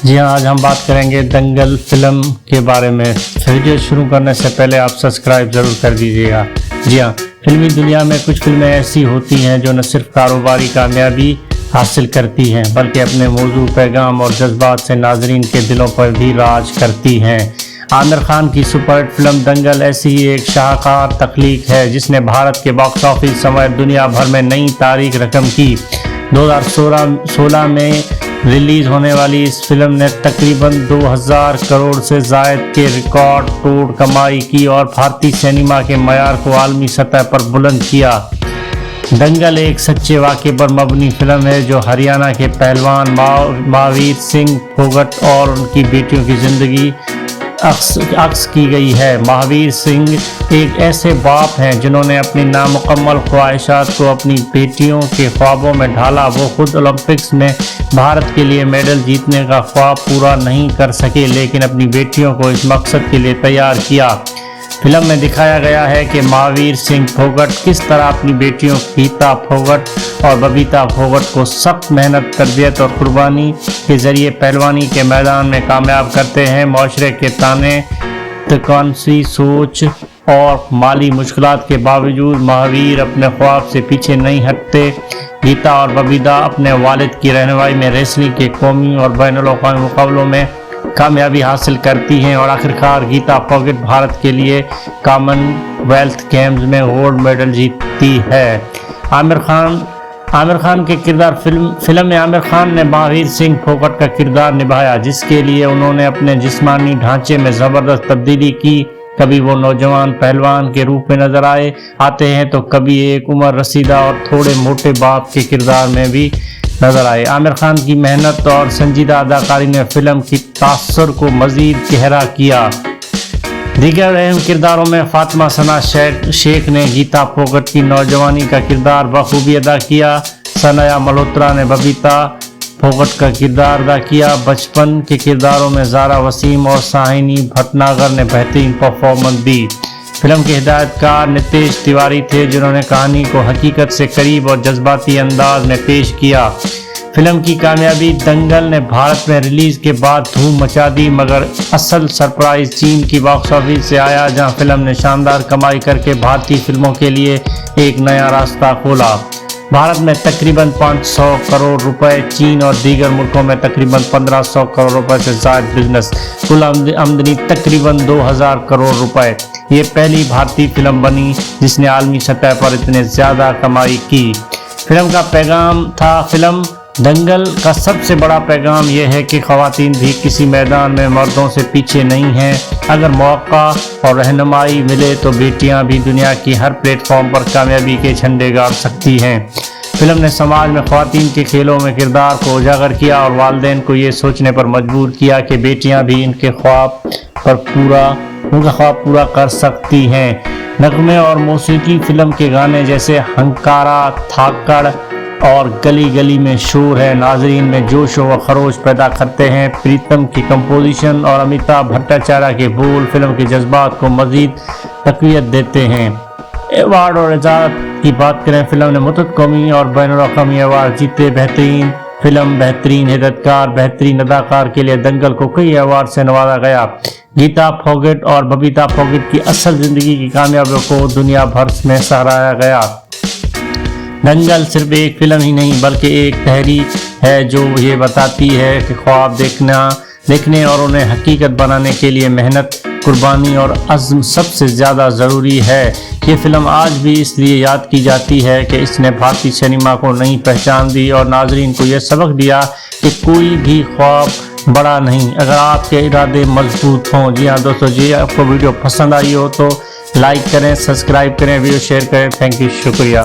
جی ہاں، آج ہم بات کریں گے دنگل فلم کے بارے میں۔ ویڈیو شروع کرنے سے پہلے آپ سبسکرائب ضرور کر دیجیے گا۔ جی ہاں، فلمی دنیا میں کچھ فلمیں ایسی ہوتی ہیں جو نہ صرف کاروباری کامیابی حاصل کرتی ہیں بلکہ اپنے موضوع، پیغام اور جذبات سے ناظرین کے دلوں پر بھی راج کرتی ہیں۔ عامر خان کی سپر ہٹ فلم دنگل ایسی ہی ایک شاہکار تخلیق ہے جس نے بھارت کے باکس آفس سمیت دنیا بھر میں نئی تاریخ رقم کی۔ 2016 میں ریلیز ہونے والی اس فلم نے تقریباً 2000 کروڑ سے زائد کے ریکارڈ توڑ کمائی کی اور بھارتی سینما کے معیار کو عالمی سطح پر بلند کیا۔ دنگل ایک سچے واقعے پر مبنی فلم ہے جو ہریانہ کے پہلوان مہاویر سنگھ پھوگٹ اور ان کی بیٹیوں کی زندگی عکس کی گئی ہے۔ مہاویر سنگھ ایک ایسے باپ ہیں جنہوں نے اپنی نامکمل خواہشات کو اپنی بیٹیوں کے خوابوں میں ڈھالا۔ وہ خود اولمپکس میں بھارت کے لیے میڈل جیتنے کا خواب پورا نہیں کر سکے لیکن اپنی بیٹیوں کو اس مقصد کے لیے تیار کیا۔ فلم میں دکھایا گیا ہے کہ مہاویر سنگھ پھوگٹ کس طرح اپنی بیٹیوں گیتا پھوگٹ اور ببیتا پھوگٹ کو سخت محنت، تربیت اور قربانی کے ذریعے پہلوانی کے میدان میں کامیاب کرتے ہیں۔ معاشرے کے تانے، تقانصی سوچ اور مالی مشکلات کے باوجود مہاویر اپنے خواب سے پیچھے نہیں ہٹتے۔ گیتا اور ببیتا اپنے والد کی رہنمائی میں ریسلنگ کے قومی اور بین الاقوامی مقابلوں میں کامیابی حاصل کرتی ہیں اور آخرکار گیتا پھوگٹ بھارت کے لیے کامن ویلتھ گیمز میں گولڈ میڈل جیتتی ہے۔ عامر خان کے کردار فلم میں عامر خان نے مہاویر سنگھ پھوگٹ کا کردار نبھایا جس کے لیے انہوں نے اپنے جسمانی ڈھانچے میں زبردست تبدیلی کی۔ کبھی وہ نوجوان پہلوان کے روپ میں نظر آتے ہیں تو کبھی ایک عمر رسیدہ اور تھوڑے موٹے باپ کے کردار میں بھی نظر آئے۔ عامر خان کی محنت اور سنجیدہ اداکاری نے فلم کی تاثر کو مزید گہرا کیا۔ دیگر اہم کرداروں میں فاطمہ ثنا شیخ نے گیتا پھوگٹ کی نوجوانی کا کردار بخوبی ادا کیا۔ سنیا ملہوترا نے ببیتا پھوگٹ کا کردار ادا کیا۔ بچپن کے کرداروں میں زارا وسیم اور ساہنی بھٹناگر نے بہترین پرفارمنس دی۔ فلم کے ہدایت کار نتیش تیواری تھے جنہوں نے کہانی کو حقیقت سے قریب اور جذباتی انداز میں پیش کیا۔ فلم کی کامیابی دنگل نے بھارت میں ریلیز کے بعد دھوم مچا دی مگر اصل سرپرائز چین کی باکس آفس سے آیا جہاں فلم نے شاندار کمائی کر کے بھارتی فلموں کے لیے ایک نیا راستہ کھولا۔ بھارت میں تقریباً 500 کروڑ روپے، چین اور دیگر ملکوں میں تقریباً 1500 کروڑ روپے سے زائد بزنس، کل آمدنی تقریباً 2000 کروڑ روپے۔ یہ پہلی بھارتی فلم بنی جس نے عالمی سطح پر اتنے زیادہ کمائی کی۔ فلم کا پیغام تھا۔ فلم دنگل کا سب سے بڑا پیغام یہ ہے کہ خواتین بھی کسی میدان میں مردوں سے پیچھے نہیں ہیں۔ اگر موقع اور رہنمائی ملے تو بیٹیاں بھی دنیا کی ہر پلیٹ فارم پر کامیابی کے جھنڈے گاڑ سکتی ہیں۔ فلم نے سماج میں خواتین کے کھیلوں میں کردار کو اجاگر کیا اور والدین کو یہ سوچنے پر مجبور کیا کہ بیٹیاں بھی ان کا خواب پورا کر سکتی ہیں۔ نغمے اور موسیقی فلم کے گانے جیسے ہنکارا، تھاکڑ اور گلی گلی میں شور ہے ناظرین میں جوش و خروش پیدا کرتے ہیں۔ پریتم کی کمپوزیشن اور امیتابھ بھٹاچاریہ کے بول فلم کے جذبات کو مزید تقویت دیتے ہیں۔ ایوارڈ اور اعزازات کی بات کریں، فلم نے متعدد قومی اور بین الاقوامی ایوارڈ جیتے۔ بہترین فلم، بہترین ہدایتکار، بہترین اداکار کے لیے دنگل کو کئی ایوارڈ سے نوازا گیا۔ گیتا پھوگٹ اور ببیتا پھوگٹ کی اصل زندگی کی کامیابیوں کو دنیا بھر میں سراہا گیا۔ دنگل صرف ایک فلم ہی نہیں بلکہ ایک تحریک ہے جو یہ بتاتی ہے کہ خواب دیکھنے اور انہیں حقیقت بنانے کے لیے محنت، قربانی اور عزم سب سے زیادہ ضروری ہے۔ یہ فلم آج بھی اس لیے یاد کی جاتی ہے کہ اس نے بھارتی سینما کو نئی پہچان دی اور ناظرین کو یہ سبق دیا کہ کوئی بھی خواب بڑا نہیں اگر آپ کے ارادے مضبوط ہوں۔ جی ہاں دوستو، جی آپ کو ویڈیو پسند آئی ہو تو لائک کریں، سبسکرائب کریں، ویڈیو شیئر کریں۔ تھینک یو، شکریہ۔